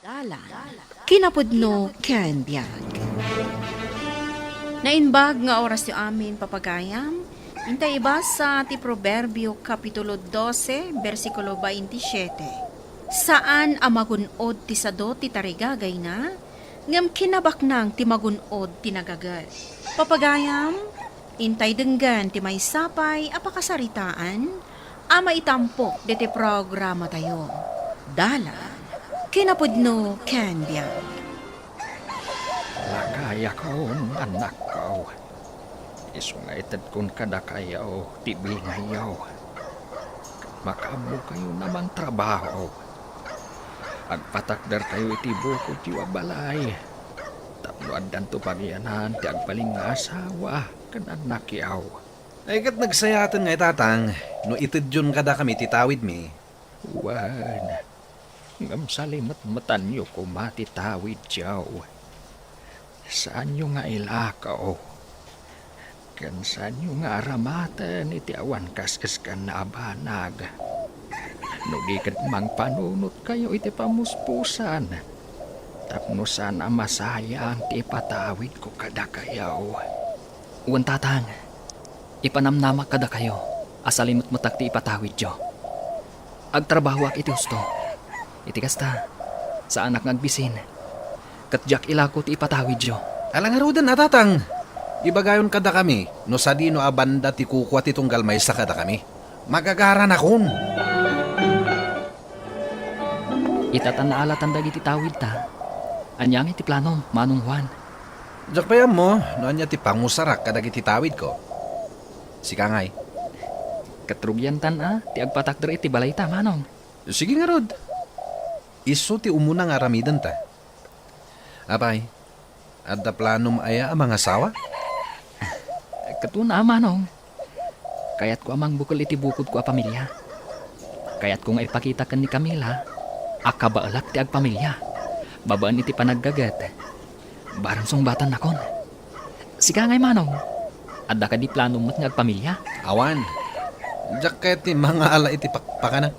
Dalan, kinapudno ken biyag. Nainbag nga oras yu amin papagayam, intay iba sa ti Proverbio Kapitulo 12, versikulo 27. Saan amagunod ti sado ti tarigagay na, ngam kinabaknang ti magunod ti nagagal. Papagayam, intay denggan ti may sapay apakasaritaan, ama itampok di ti programa tayo. Dalan, kinapudno ken biyag. Lakaya kon anak ko. Isungaited kon kada kayaw, tibi ngayaw. Makabo kayo namang trabaho. Agpatakder kayo iti buko ti wabalay. Tapno addan to pagyanan ti agpaling nga asawa kan anak yaw. Ay kat nagsayatan nga itatang, no itid yun kada kami titawid mi. Wan, ngam salimat matanyo ko matitawid yaw. Saan nyo nga ilakaw? Kan saan nyo nga aramatan iti awan kaskas ka na abanag. No di kat mang panunot kayo iti pamuspusan. Tapno sana masayang ti ipatawid ko kada kayaw. Uwan tatang, ipanamnama kada kayo, asalimot matak ti ipatawid jo. Agtrabaho ak iti husto. Iti kasta, sa anak ngagbisin, katjak ilako ti ipatawid jo. Alang arudan na tatang, ibagayon kada kami, no sa di no abanda ti kukwa ti tunggal may sa kada kami. Magagaran akon. Itatan na alatan dagi ti tawid ta. Anyang iti planom, Manong Juan. Jak payam mo, no anya ti pangusarak kada ti tawid ko. Sika ngay. Katrugyan tan ti agpatakder iti balay ta, Manong. Sige nga rod. Iso ti umuna nga ramidan ta. Apay, adda planom aya ang mga asawa? Katuna, Manong. Kayat ko amang bukol iti bukod ko a pamilya. Kayat ko nga ipakita kan ni Camila, akabaalak ti agpamilya. Babaan iti panaggagat. Barang sungbatan na kon. Sika ngay, Manong. Adda ka di plano mo't nga agpamilya. Awan. Jak kaya ti mga ala iti pakpakanak.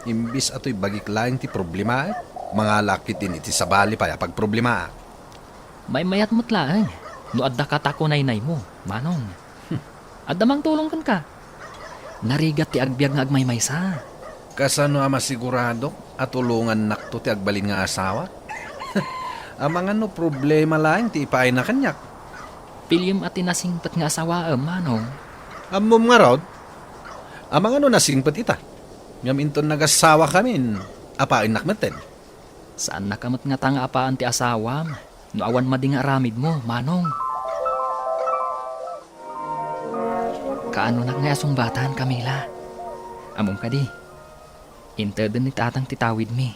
Imbis ato'y bagik laing ti problema. Mga lakit din iti sabali pa pag problema. May mayat mo't lang. No adda ka takunay-nay mo, Manong. Adda mang tulong kan ka. Narigat ti agbyag nga agmaymaysa. Kasano ama sigurado at tulungan nakto ti agbalin nga asawa? Ang mga no problema lang ti ipaay na kanyak. Pilyum at tinasingpat nga asawa, Manong. Amom nga rod. Ang mga no nasingpat ita. Ngam inton nagasawa kami. Apaay nakmeten. Saan nakamot nga tanga apaan ti asawam? No awan mading aramid mo, Manong. Kaano na nga sungbatan, Camila? Amom ka di. Interdin ni tatang titawid mi.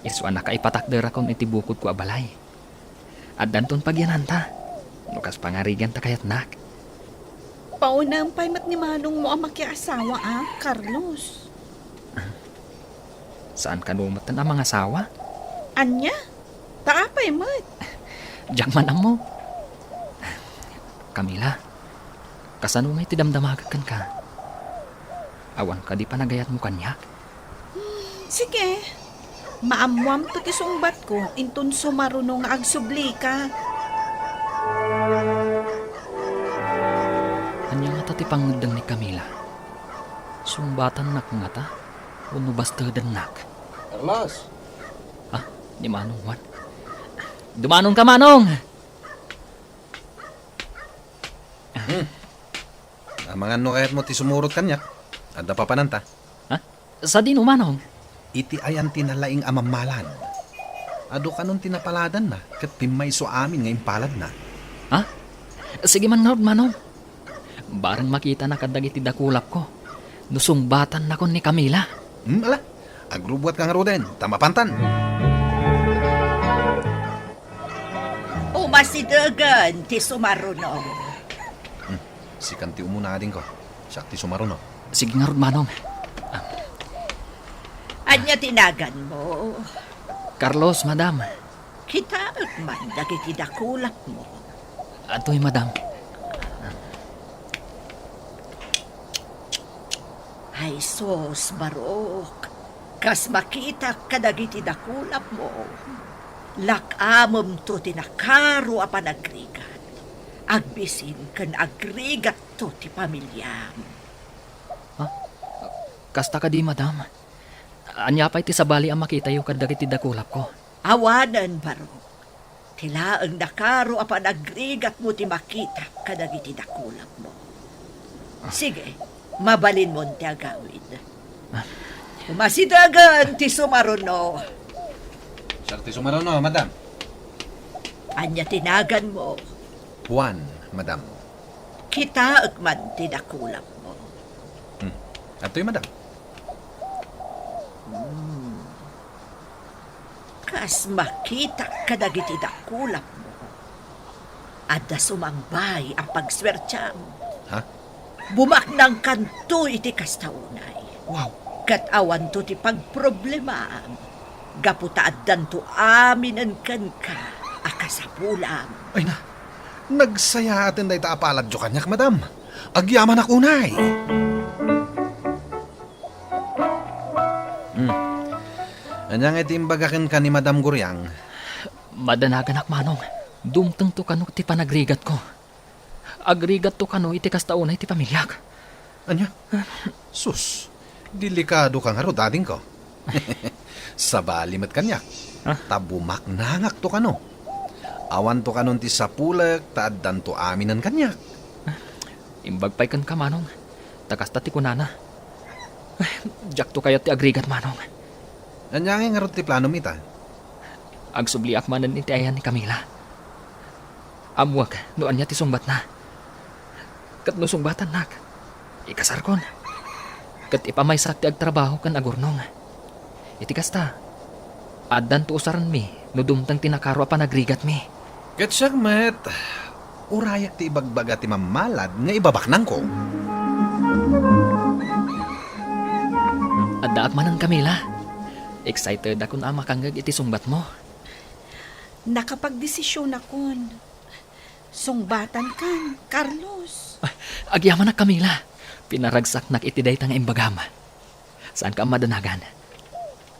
Iswa na kaipatakder akong itibukod ko abalay. At danton pagyanan ta. Nukas pangarigan ta kayat nak. Paunang paymat ni Manong mo ang makiasawa, Carlos. Saan ka numatan ang mga asawa? Anya? Taapay mat. Diyak man ang mo. Camila, kasano may tidamdamagakan ka? Awan ka di pa nagayat mo kanyak? Sige. Maamwam to ti sungbat ko, inton sumarunong nga agsubli ka. Anya nga ta ti pangudang ni Camila? Sumbatan nak nga ta? Uno basta nak? Carlos. Ni Manong Juan. Dumanong ka, Manong! Ang mga no kayat mo ti sumurot kanyak. Adda pa pananta. Ha? Sa dino, Manong? Iti ayan tinalaing amamalan. Ado kanon tinapaladan na. Kat pimay so amin ngayon palad na. Ha? Sige man, Lord, Manong. Barang makita na kadag iti dakulap ko. Nusungbatan na kon ni Camila. Ala. Agrubuat kang roden. Tamapantan. Umasidagan ti sumarunong. Si kanti umuna din ko. Siya ti sumaruno. Sige nga, Lord, Manong. Anya tinagan mo. Carlos, Madam. Kita man dagiti dakulak mo. Ato'y Madam. Ay sos, Barok. Kas makita kadagiti dakulap mo, lakamom to tinakaro a panagrigat. Agbisin kan agrigat to ti pamilyam. Kasta ka di, madam. Anya pa'y ti sabali ang makita yung kadagiti dakulap ko. Awanan barong. Tila ang nakaro a panagrigat mo ti makita kadagiti dakulap mo. Sige, mabalin mo ti agawid. Masidagan ti sumaruno. Sakti sumaruno, madam. Anya tinagan mo, Juan, madam. kita agman ti dakulap mo. Ato'y madam. Kas makita kadagiti dakulap mo. Adda sumangbay ang pagswertya mo. Ha? Bumaknang kanto iti kastaunay. Wow. Kat awan to ti pagproblemaam. Gaputa addan to aminan kan ka akasapulam. Ay na, nagsaya atin na itaapalad jo kanyak, madam. Agyaman akunay. Anyang itimbagakin ka ni Madam Guryang. Madanagan manong. Dumteng to kano ti panagrigat ko. Agrigat to kano iti kastaunay ti pamilyak. Anya? Sus, delikado kang haro dating ko. Sabali mat kanyak. Tabumak nangak to kano. Awan to kanon ti sapulek, taaddan to aminan kanyak. Imbag pa'y kan ka, manong. Takasta ti kunana. Jak to kayat ti agrigat, manong. Anyang nga ti plano mita. Agsubli akmanan iti ayan ni Camila. Amwag, noan niya ti sungbat na. Kat no sungbatan nak. Ikasar kon. Kat ipamaysak ti agtrabaho kan agurnong. Iti kasta. Addan to usaran mi, no dumtang tinakaro pa nagrigat mi. Katsak met, urayak ti ibagbaga ti mamalad nga ibabaknang ko. Adda akmanan Camila. Excited ako na makangag iti sungbat mo. Nakapagdesisyon akon. Sungbatan kan, Carlos. Agyaman na Camila. Pinaragsak nak iti daytang imbagama. Saan ka madanagan?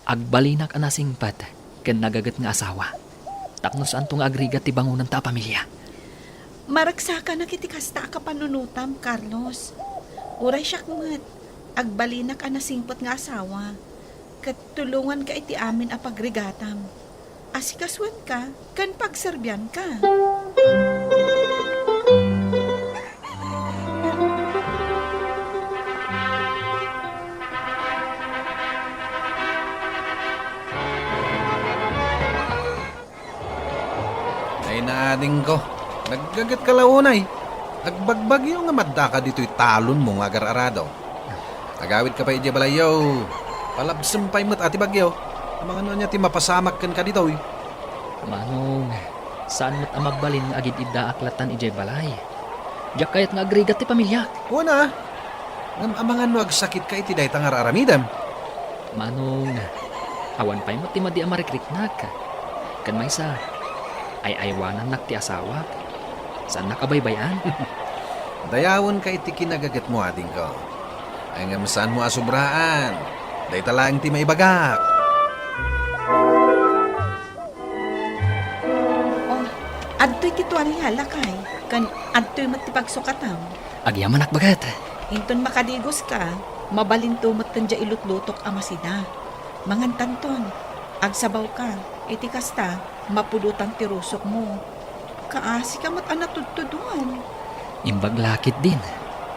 Agbalinak anasingpad ken nagagat nga asawa. Tapno saan tong agrigat ti bangunan ta pamilya. Maragsaka na kiti kasta ka panunutam, Carlos. Uray siya kumat. Agbalinak anasingpot nga asawa. Katulungan ka iti amin a pagrigatam. Asikaswan ka, kan pagserbyan ka. Ay naading ko, naggagat ka launay. Agbagbagyo nga madda ka dito'y talon mo nga agar-arado. Agawid ka pa iti balayaw. Palabsam pa'y mat ati bagyo. Mga ano niya ti mapasamak kan ka dito eh. Manong, saan mo't amagbalin nga agid idda aklatan ijay balay? Diyak kayat nga agrigat ti pamilya. Una, amangan no agsakit ka iti daytang araramidam. Manong, awan pa'y mo't ti madi amarikriknak. Kan may sa, ay aywanan nak ti asawa. Saan nakabaybayan? Dayawon ka iti kinagagat mo ating ko. Ay nga masaan mo asubraan. Day talang ti maibagak. Oh, adto'y tituan lakay. Kan adto'y matipagsukatam. Agyaman bagat. Hinton makadigos ka, mabalintumot kan dya ilutlutok amasida. Mangantanton, agsabaw ka, iti kasta, mapulutan ti rusok mo. Kaasi ka mat anatudtuduan. Imbag lakit din.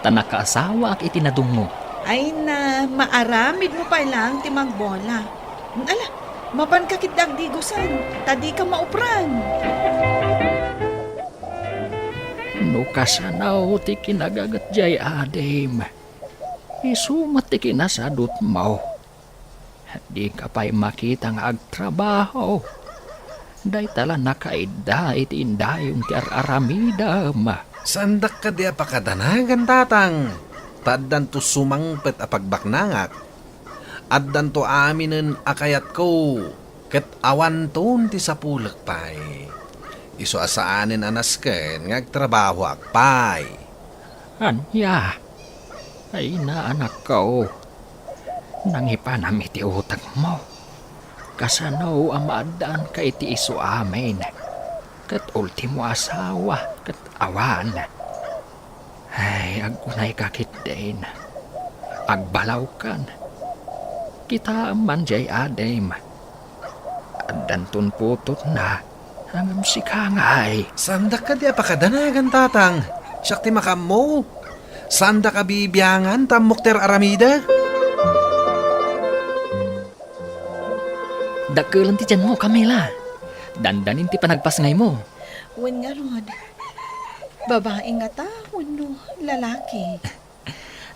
Tanak kaasawa ak itinadong mo. Ay na, maaramid mo pa lang ti magbola. Ala, mapan ka kitdagdigosan, tadi ka maupran. No kasanaw ti kinagagat jay adim. Isumat ti kinasadot mo. Di ka pa'y makita nga agtrabaho. Day tala nakaida iti indayong ti araramidam. Sandak ka di apakadanagan tatang. Taddan to sumangpet a pagbaknangak. Addan to aminen akayat ko. Ket awan ton ti sapulak pay. Iso asaanin anas ken ngagtrabaho akpay. Anya? Ay na anak ko. Nangipanam iti utak mo. Kasano amadaan ka iti iso amin. Kat ultimo asawa, kat awan. Ay, agunay kakit din. Agbalaw kan. Kita man jay adem. Adantun putot na. Hangam si kangay. Sanda ka di apakadanagan, tatang. Siyak ti makam mo. Sanda ka bibiyangan, tamok ter aramida. Dakulan ti dyan mo, Camila. Dandanin ti panagpasngay mo. Wen nga rod. Babae nga ta, wano lalaki.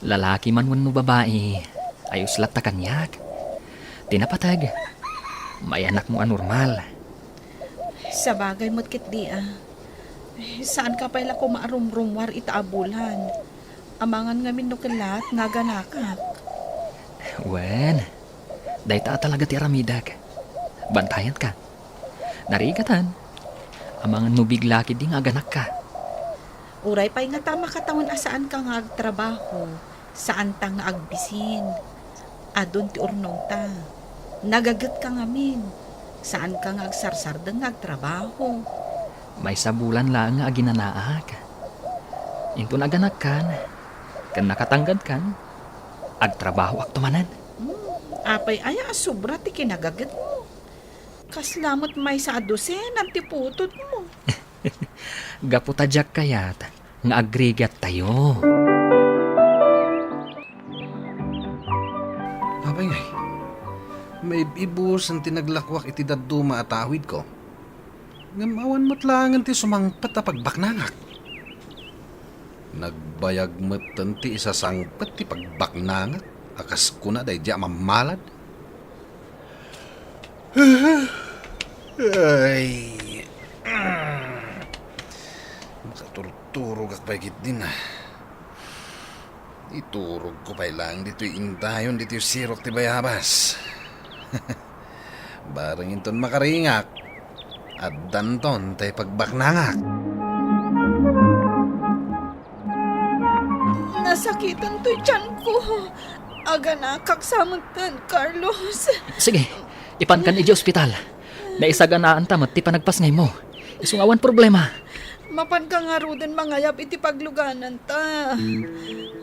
Lalaki man wano babae. Ayos lat ta kanyak. Tinapatag. May anak mo anormal. Sa bagay mo't kit di ah. Saan ka pala ko maarumrumwar itaabulan? Amangan nga minukilat nga ganakak. Wen, day ta talaga ti aramidag. Bantayan ka. Narigatan. Amangan mo bigla kidi nga ganak ka. Uray pa'y nga tama katawan asaan ka nga agtrabaho. Saan ta nga agbisin. Adun ti urnong ta. Nagagat ka ngamin. Saan ka nga agsarsardang nga agtrabaho. May sabulan lang nga aginanaak. Into naganak kan. Kan nakatanggad kan. Agtrabaho ak tumanan. Apay aya sobra ti kinagagat mo. Kaslamot may sa adusen ang tiputot mo. Gaputadyak kayat. Nga agrigat tayo. Abay ngay. May ibus ang tinaglakwak iti daduma at awid ko. Ngamawan mo't langan ti sumangpat a pagbaknangak. Nagbayag mo't ti isa sangpat ti pagbaknangak. Akas kuna day di mamalad. Ay. Makaturturog ak pagit din ah. Iturog ko pa lang dito indayon dito yung sirok ti bayabas. Barang inton makaringak at danton tay pagbaknangak. Nasakitan to'y tiyan ko. Aga na kaksamutan, Carlos. Sige, ipan kan iji ospital. Naisaganaan tamat ti panagpasngay mo. Isungawan problema. Mapan ka nga ruden mangayap iti pagluganan ta.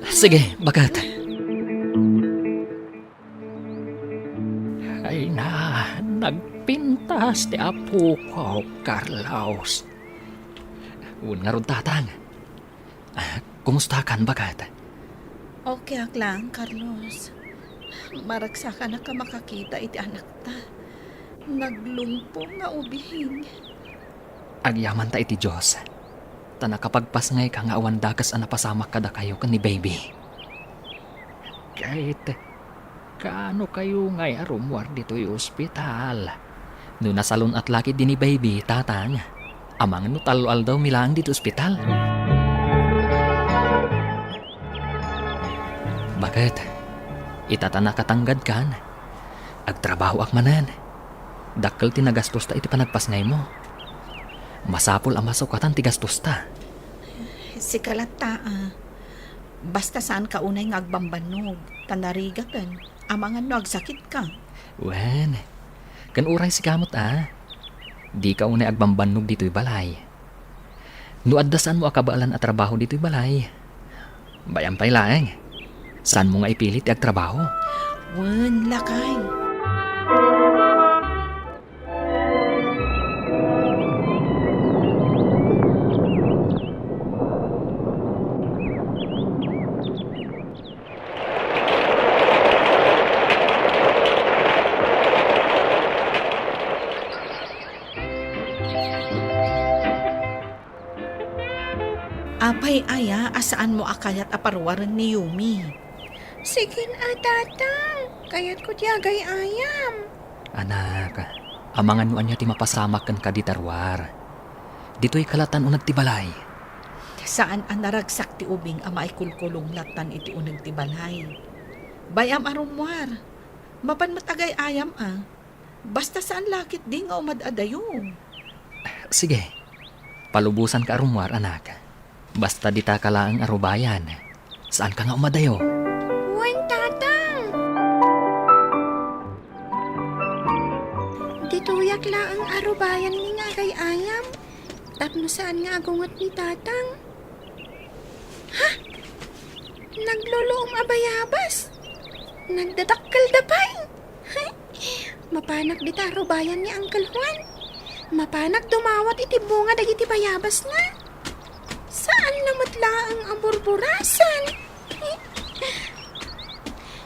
Sige, bagat. Ay na, nagpintas ti apo ko, Carlos. Un nga rod tatang. Kumusta kan bagat? Okay ak lang, Carlos. Maragsa ka na ka makakita iti anak ta. Naglumpo nga ubihin. Agyaman ta iti Diyos. Ta nakapagpasngay ka nga awan dakas a napasamak kada kayo kan ni baby. Kahit, kaano kayo ngay arumwar dito yung ospital? No nasalon at laki din ni baby, tatang. Amang no talo-al daw milang dito ospital. Bakit? Itata nakatanggad kan? Agtrabaho ak manan. Dakkel ti nagastos ta iti panagpasngay mo. Masapol ang masukatan ti gastos ta. Si kalata basta saan ka unay nga agbambanog. Tanarigatan. Amangan no agsakit ka. Wen, kan uray si kamot Di ka unay agbambanog dito'y balay. No addasan mo akabaalan at trabaho dito'y balay. Bayan pa'y laeng. Saan mo nga ipilit ang trabaho? Wen, lakay. Apay aya, asaan mo akayat aparwaran ni Yumi? Sigin tatang. Kayat ko tiyagay ayam. Anak, amangan mo anya ti mapasamak kan ka di tarwar. Dito'y kalatan unag ti balay. Saan ang naragsak ti ubing ama ay kulkulong latan iti unag ti balay? Bayam arumwar. Mapan matagay ayam Basta saan lakit di nga umadadayo. Sige, palubusan ka arumwar, anak. Basta di ta kalaang arubayan. Saan ka nga umadayo? Wen tatang. ang arubayan ni nga kay ayam. Tapno saan nga agungot ni tatang? Ha? Nagluluom abayabas. Nagdadakkel dapay. Mapanak di tarubayan ni Uncle Juan. Mapanak dumawat iti bunga dagiti bayabas na. Saan namatla ang aburburasan?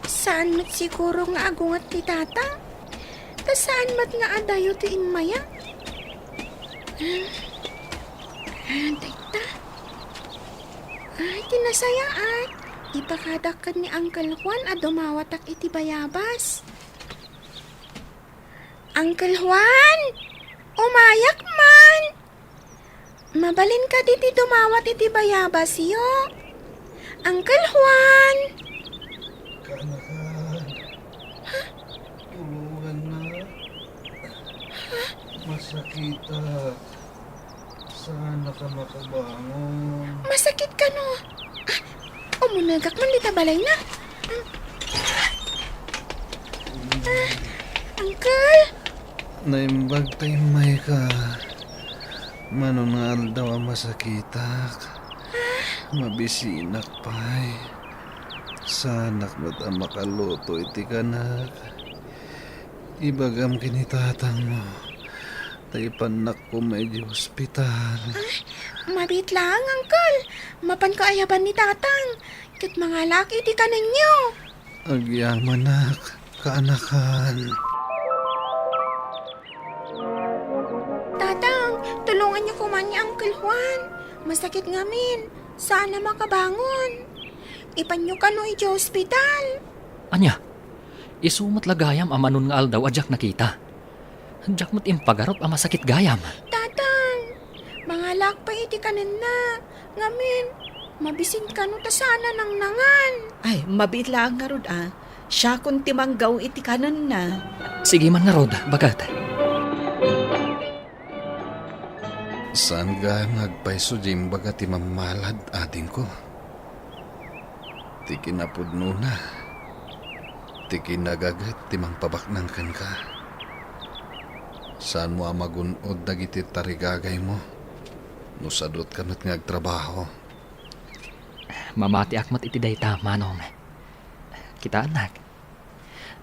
Saan mat siguro nga agungat ni tatang? Ta saan mat nga adayo ti inmaya? Tagta. Ay, tinasaya at ipakadakan ni Uncle Juan a dumawatak iti bayabas. Uncle Juan! Umayak man! Mabalin ka diti dumawat iti bayabas yo. Uncle Juan! Kanakan. Tulungan na. Masakita. Sana ka makabangon. Masakit ka no. Umunagak man dita balay na. Uncle! Naimbag tayo may ka. Manungal daw ang masakitak. Mabisinak pa'y. Sanak ba't ang makaluto iti kanak. Ibagam kinitatang mo. Tayo panak ko medyo ospital. Mabit lang, Uncle. Mapan ko ayaban ni tatang. Kit mga laki iti ka ninyo. Agyamanak, kaanakan. Tatang, tulungan niyo kuman ni Uncle Juan. Masakit ngamin. Sana makabangon. Ipanyo ka no iti ospital. Anya, isumat lagayam amanon nga aldaw adyak nakita. Adyak mo't impagarot ang masakit gayam. Tatang, mga lakpa iti kanin na. Ngamin, mabisin ka no ta sana nang nangan. Ay, mabit lang nga rod Siya kung timanggaw iti kanan na. Sige man nga rod, bagat. Saan ka magpaiso jim baga ti mamalad ating ko? Ti kinapudno na. Ti kinagagat ti mangpabaknang kan ka. Saan mo amagunod dagiti tarigagay mo? Nusadot ka na't ngagtrabaho. Mamati akmat iti dayta, manong. Kita anak.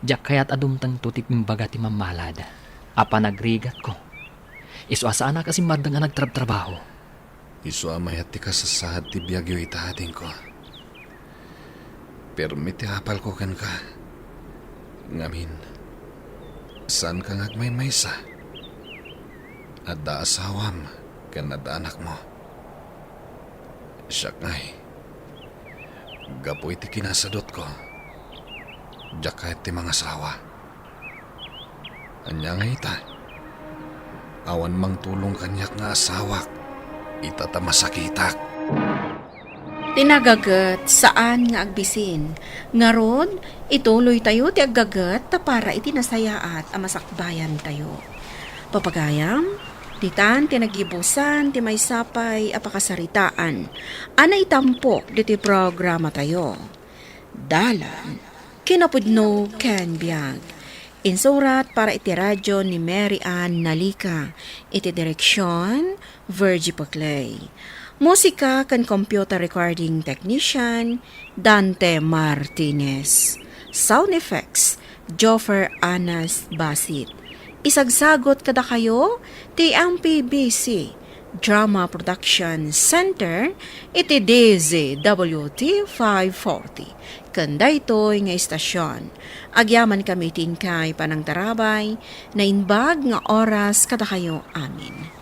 Diyak kaya't adumtang tutipim baga ti mamalad. Apa nagrigat ko. Isu asa anak kasi madang nga nagtrabaho. Isu amayat ti kasasad ti biyagyo itahating ko. Permiti hapal ko kan ka. Ngamin, saan ka ngagmaymaysa? Adda asawam kan adda anak mo. Siya ngay. Gapoy ti kinasadot ko. Diyak kahit ti mga asawa. Anya nga ita. Awan mang tulong kanyak nga asawak. Ita ta masakitak. Tinagagat saan nga agbisin. Ngarod, ituloy tayo ti aggagat ta para iti nasayaat a masakbayan tayo. Papagayam, ditan tinagibusan ti may sapay a pakasaritaan. Anay tampok diti programa tayo. Dalan, kinapudno ken biag. Insurat para iti radyo ni Mary Ann Nalika. Iti direksyon, Virgie Paclay. Musika kan computer recording technician, Dante Martinez. Sound effects, Joffer Anas Basit. Isagsagot kada kayo, ti MPBC Drama Production Center, iti DZWT 540. Kanda ito'y nga istasyon. Agyaman kami tingkay panang tarabay, na inbag nga oras kada kayo amin.